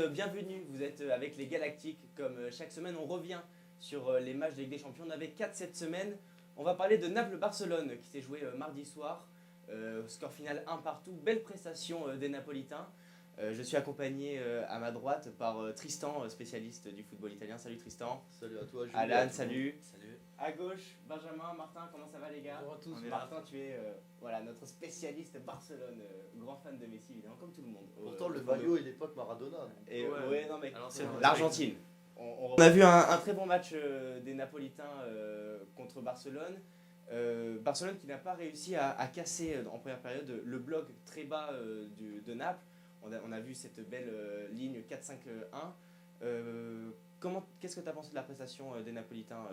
bienvenue, vous êtes avec les Galactiques. Comme chaque semaine, on revient sur les matchs de Ligue des Champions. On avait 4 cette semaine. On va parler de Naples-Barcelone qui s'est joué mardi soir. Score final 1 partout. Belle prestation des Napolitains. Je suis accompagné à ma droite par Tristan, spécialiste du football italien. Salut Tristan. Salut à toi, Jules. Alan, salut. Salut. À gauche, Benjamin, Martin, comment ça va les gars? Bonjour à tous. Martin, tu es notre spécialiste Barcelone, grand fan de Messi évidemment, comme tout le monde. Pourtant, le maillot est l'époque Maradona. Et Ouais. non mais Alors, c'est c'est l'Argentine. On a vu un très bon match des Napolitains contre Barcelone. Barcelone qui n'a pas réussi à casser en première période le bloc très bas de Naples. On a vu cette belle ligne 4-5-1. Qu'est-ce que tu as pensé de la prestation des Napolitains,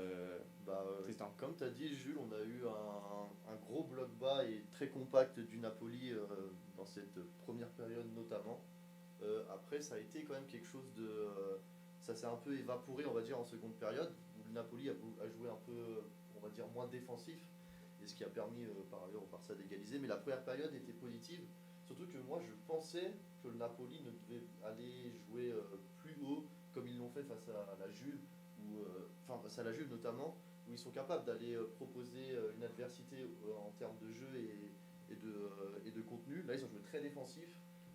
Tristan? Comme tu as dit, Jules, on a eu un gros bloc bas et très compact du Napoli dans cette première période notamment. Après, ça a été quand même quelque chose de... ça s'est un peu évaporé, on va dire, en seconde période, où le Napoli a joué un peu, on va dire, moins défensif, et ce qui a permis par ailleurs au Barça d'égaliser. Mais la première période était positive, surtout que moi je pensais que le Napoli ne devait aller jouer plus haut, comme ils l'ont fait face à la Juve, face à la Juve notamment, où ils sont capables d'aller proposer une adversité en termes de jeu et de contenu. Là, ils ont joué très défensif,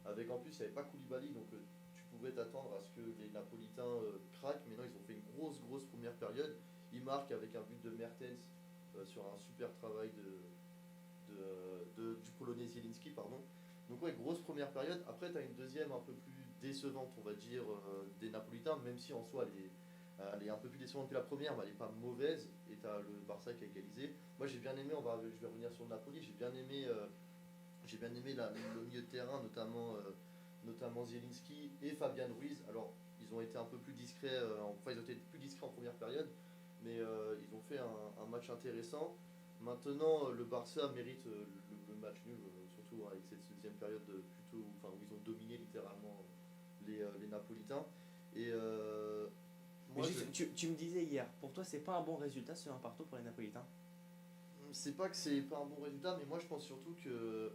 avec en plus, il n'y avait pas Koulibaly, donc tu pouvais t'attendre à ce que les Napolitains craquent. Mais non, ils ont fait une grosse première période. Ils marquent avec un but de Mertens sur un super travail du Polonais Zielinski, pardon. Donc ouais, grosse première période. Après, tu as une deuxième un peu plus décevante, on va dire, des Napolitains, même si en soi elle est un peu plus décevante que la première, mais elle n'est pas mauvaise. Et tu as le Barça qui a égalisé. Moi j'ai bien aimé, je vais revenir sur le Napoli, j'ai bien aimé le milieu de terrain, notamment Zielinski et Fabian Ruiz. Alors ils ont été un peu plus discrets, ils ont été plus discrets en première période, mais ils ont fait un match intéressant. Maintenant, le Barça mérite le match nul, surtout avec cette deuxième période où ils ont dominé littéralement les Napolitains. Et moi, tu me disais hier, pour toi c'est pas un bon résultat ce 1 partout pour les Napolitains? c'est pas que c'est pas un bon résultat, mais moi je pense surtout que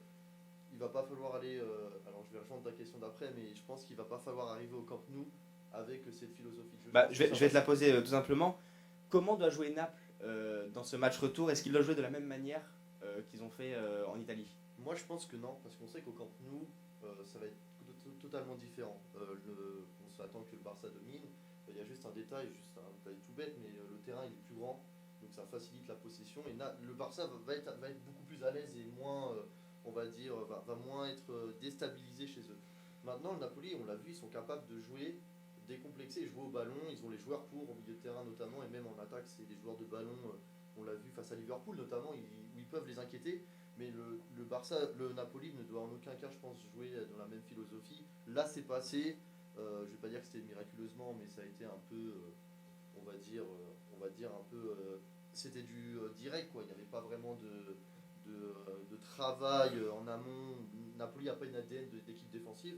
il va pas falloir aller. Alors je vais rejoindre ta question d'après, mais je pense qu'il va pas falloir arriver au Camp Nou avec cette philosophie de jeu. Je vais te la poser tout simplement. Comment doit jouer Naples dans ce match retour? Est-ce qu'ils doivent jouer de la même manière qu'ils ont fait en Italie? Moi je pense que non, parce qu'on sait qu'au Camp Nou, ça va être totalement différent. On s'attend que le Barça domine. Il y a juste un détail tout bête, mais le terrain il est plus grand, donc ça facilite la possession. Et le Barça va être beaucoup plus à l'aise et moins, on va dire, va moins être déstabilisé chez eux. Maintenant, le Napoli, on l'a vu, ils sont capables de jouer décomplexé et jouer au ballon. Ils ont les joueurs pour, au milieu de terrain notamment, et même en attaque, c'est des joueurs de ballon. On l'a vu face à Liverpool notamment, où ils peuvent les inquiéter. Mais le Napoli ne doit en aucun cas, je pense, jouer dans la même philosophie. Là, c'est passé. Je vais pas dire que c'était miraculeusement, mais ça a été un peu, on va dire un peu, c'était du direct quoi. Il n'y avait pas vraiment de travail en amont. Napoli n'a pas une ADN d'équipe défensive.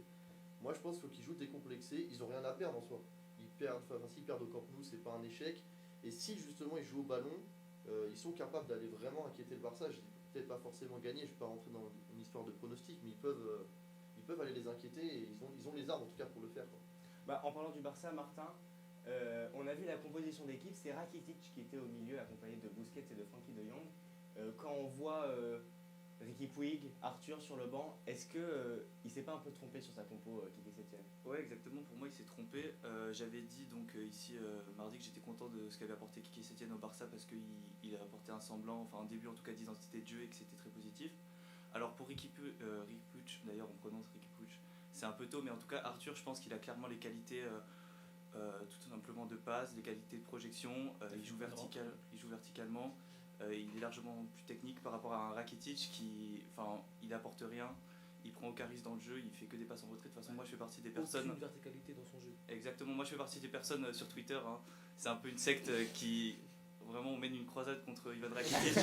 Moi, je pense qu'il faut qu'ils jouent décomplexés. Ils n'ont rien à perdre en soi. S'ils perdent au Camp Nou, c'est pas un échec. Et si justement ils jouent au ballon, ils sont capables d'aller vraiment inquiéter le Barça. Je dis peut-être pas forcément gagner. Je ne vais pas rentrer dans une histoire de pronostic, mais ils peuvent aller les inquiéter et ils ont les armes en tout cas pour le faire quoi. En parlant du Barça, Martin, on a vu la composition d'équipe, c'est Rakitic qui était au milieu accompagné de Busquets et de Frenkie de Jong. Quand on voit Riqui Puig, Arthur sur le banc, est-ce qu'il s'est pas un peu trompé sur sa compo, Quique Sétienne? Ouais, exactement. Pour moi, il s'est trompé. J'avais dit donc ici mardi que j'étais content de ce qu'avait apporté Quique Sétienne au Barça parce qu'il a apporté un début en tout cas d'identité de jeu et que c'était très positif. Alors pour Riqui Puig, d'ailleurs on prononce Riqui Puig, c'est un peu tôt, mais en tout cas Arthur, je pense qu'il a clairement les qualités tout simplement de passe, les qualités de projection. Il joue verticalement. Il est largement plus technique par rapport à un Rakitic il apporte rien, il prend aucun risque dans le jeu, il fait que des passes en retrait. De toute façon, moi je fais partie des personnes. Aucune verticalité dans son jeu. Exactement, moi je fais partie des personnes sur Twitter. C'est un peu une secte qui vraiment on mène une croisade contre Ivan Rakitic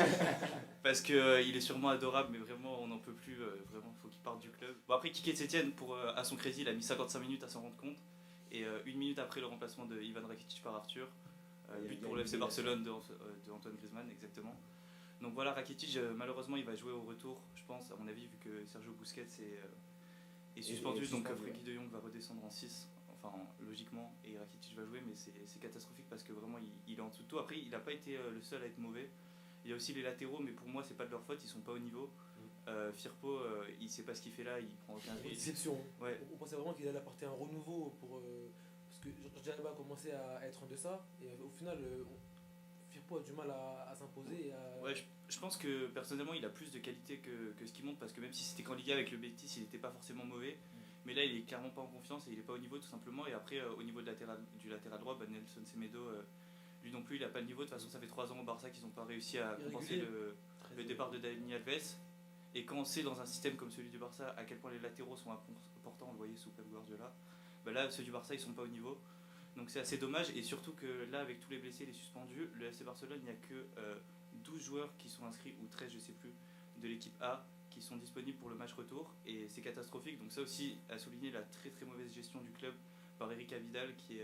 parce qu'il est sûrement adorable, mais vraiment on n'en peut plus. Vraiment, il faut qu'il parte du club. Bon, après, Quique Sétienne, à son crédit, il a mis 55 minutes à s'en rendre compte. Et une minute après le remplacement de Ivan Rakitic par Arthur. But pour le FC Barcelone de Antoine Griezmann, exactement. Donc voilà, Rakitic, malheureusement, il va jouer au retour, je pense, à mon avis, vu que Sergio Busquets est suspendu, donc Frenkie de Jong va redescendre en 6, enfin logiquement, et Rakitic va jouer, mais c'est catastrophique parce que vraiment il est en dessous de tout. Après, il n'a pas été le seul à être mauvais. Il y a aussi les latéraux, mais pour moi, c'est pas de leur faute, ils sont pas au niveau. Firpo, il sait pas ce qu'il fait là, il prend aucun Une risque. déception. Ouais. On pensait vraiment qu'il allait apporter un renouveau parce que Jordi Alba a commencé à être en deçà et au final Firpo a du mal à s'imposer. Ouais, je pense que personnellement il a plus de qualité que ce qu'il montre parce que même si c'était qu'en Liga avec le Betis, il n'était pas forcément mauvais. Mais là, il est clairement pas en confiance et il est pas au niveau tout simplement. Et après, au niveau du latéral droit, Nelson Semedo, lui non plus, il a pas le niveau. De toute façon, ça fait 3 ans au Barça qu'ils n'ont pas réussi à compenser le départ de Dani Alves. Et quand on sait dans un système comme celui du Barça à quel point les latéraux sont importants, on le voyait sous Pep Guardiola, bah là, ceux du Barça, ils sont pas au niveau. Donc c'est assez dommage. Et surtout que là, avec tous les blessés et les suspendus, le FC Barcelone, il n'y a que 12 joueurs qui sont inscrits, ou 13, je sais plus, de l'équipe A, qui sont disponibles pour le match retour, et c'est catastrophique. Donc ça aussi a souligné la très très mauvaise gestion du club par Eric Vidal qui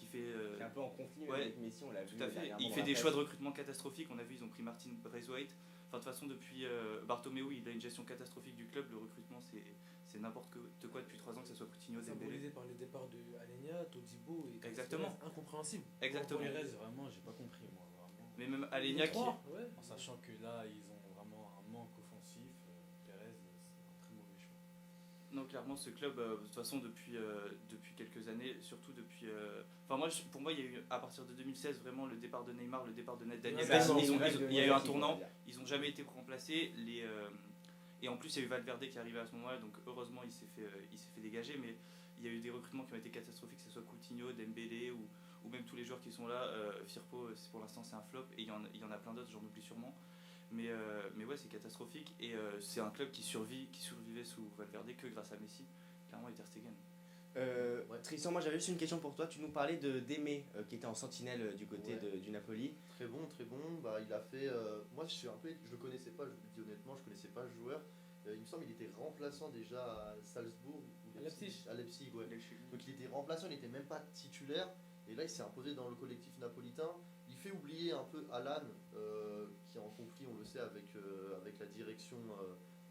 fait Qui est un peu en conflit ouais, avec Messi, on l'a vu. tout à fait. Il fait des choix de recrutement catastrophiques. On a vu, ils ont pris Martin Braithwaite. Enfin, de toute façon, depuis Bartomeu, il a une gestion catastrophique du club. Le recrutement, c'est n'importe quoi depuis 3 ans, que ce soit Coutinho, Dembélé. Symbolisé par les départs de Alenia, Todibo et Exactement. Incompréhensible. Exactement. Pour Pérez, vraiment, j'ai pas compris moi. Vraiment. Mais même Alenia qui. Ouais. En sachant que là, ils ont vraiment un manque offensif, Pérez, c'est un très mauvais choix. Non, clairement, ce club, de toute façon, depuis quelques années, surtout depuis. Enfin, pour moi, il y a eu, à partir de 2016, vraiment le départ de Neymar, le départ de Dani Ouais, Alves. c'est Il y a eu un tournant, ils n'ont jamais été remplacés. Et en plus, il y a eu Valverde qui est arrivé à ce moment-là, donc heureusement, il s'est fait dégager. Mais il y a eu des recrutements qui ont été catastrophiques, que ce soit Coutinho, Dembélé ou même tous les joueurs qui sont là. Firpo, pour l'instant, c'est un flop. Et il y en a plein d'autres, j'en oublie sûrement. Mais ouais, c'est catastrophique et c'est un club qui survivait sous Valverde que grâce à Messi, clairement, et Ter Stegen. Tristan, moi j'avais juste une question pour toi. Tu nous parlais de Démé qui était en sentinelle du côté du Napoli. Très bon, très bon. Bah, il a fait. Moi, je le connaissais pas, je vous le dis honnêtement, je connaissais pas le joueur. Il me semble qu'il était remplaçant déjà à Salzbourg ou à Leipzig, ouais. Donc il était remplaçant, il n'était même pas titulaire. Et là, il s'est imposé dans le collectif napolitain. Il fait oublier un peu Alan, qui est en conflit, on le sait, avec la direction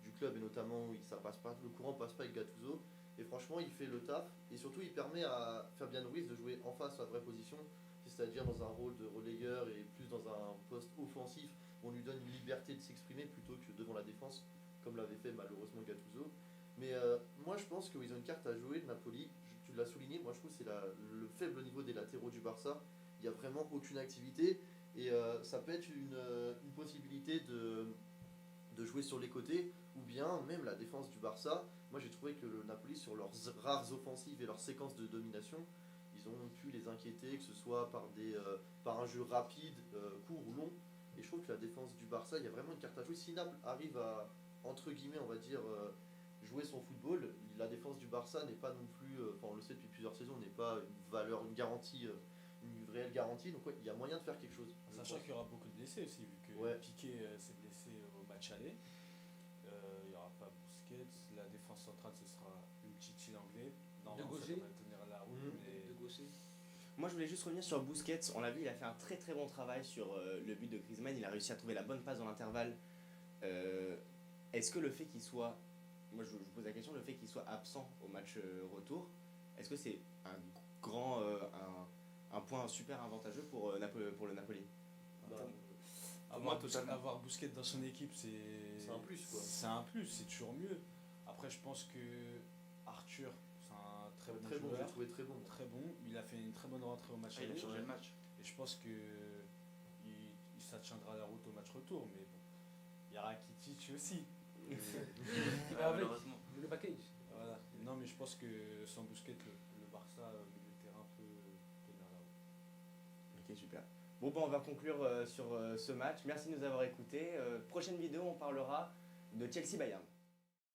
du club et notamment où le courant passe pas avec Gattuso. Et franchement, il fait le taf et surtout, il permet à Fabian Ruiz de jouer en face à sa vraie position, c'est-à-dire dans un rôle de relayeur et plus dans un poste offensif. On lui donne une liberté de s'exprimer plutôt que devant la défense, comme l'avait fait malheureusement Gattuso. Mais moi, je pense qu'ils ont une carte à jouer, le Napoli. Tu l'as souligné, moi je trouve que c'est le faible niveau des latéraux du Barça. Il n'y a vraiment aucune activité et ça peut être une possibilité de jouer sur les côtés ou bien même la défense du Barça. Moi j'ai trouvé que le Napoli, sur leurs rares offensives et leurs séquences de domination, ils ont pu les inquiéter, que ce soit par un jeu rapide, court ou long. Et je trouve que la défense du Barça, il y a vraiment une carte à jouer. Si Naples arrive à, entre guillemets, on va dire, jouer son football, la défense du Barça n'est pas non plus, enfin on le sait depuis plusieurs saisons, n'est pas une garantie, une réelle garantie. Donc ouais, il y a moyen de faire quelque chose. Sachant qu'il y aura beaucoup de blessés aussi, vu que Piqué s'est blessé au match aller. Il n'y aura pas Busquets. La défense centrale, ce sera Umtiti l'anglais. Normalement, ça devrait tenir la route. Mais... De gaucher. Moi je voulais juste revenir sur Busquets. On l'a vu, il a fait un très très bon travail sur le but de Griezmann. Il a réussi à trouver la bonne passe dans l'intervalle. Est-ce que le fait qu'il soit, moi je vous pose la question, le fait qu'il soit absent au match retour, est-ce que c'est un point super avantageux pour le Napoli? Avoir Busquets dans son équipe, c'est un plus, quoi. C'est un plus, c'est toujours mieux. Après, je pense que Arthur, c'est un très bon joueur. J'ai trouvé très bon. Très bon. Il a fait une très bonne rentrée au match Il a aller. changé le match. Et je pense que ça tiendra la route au match retour. Mais bon, il y a Rakitic aussi. Malheureusement. Le package. Voilà. Non, mais je pense que sans Busquets, le Barça, au milieu de terrain, peut tenir la route. Ok, super. Bon, on va conclure sur ce match. Merci de nous avoir écoutés. Prochaine vidéo, on parlera de Chelsea-Bayern.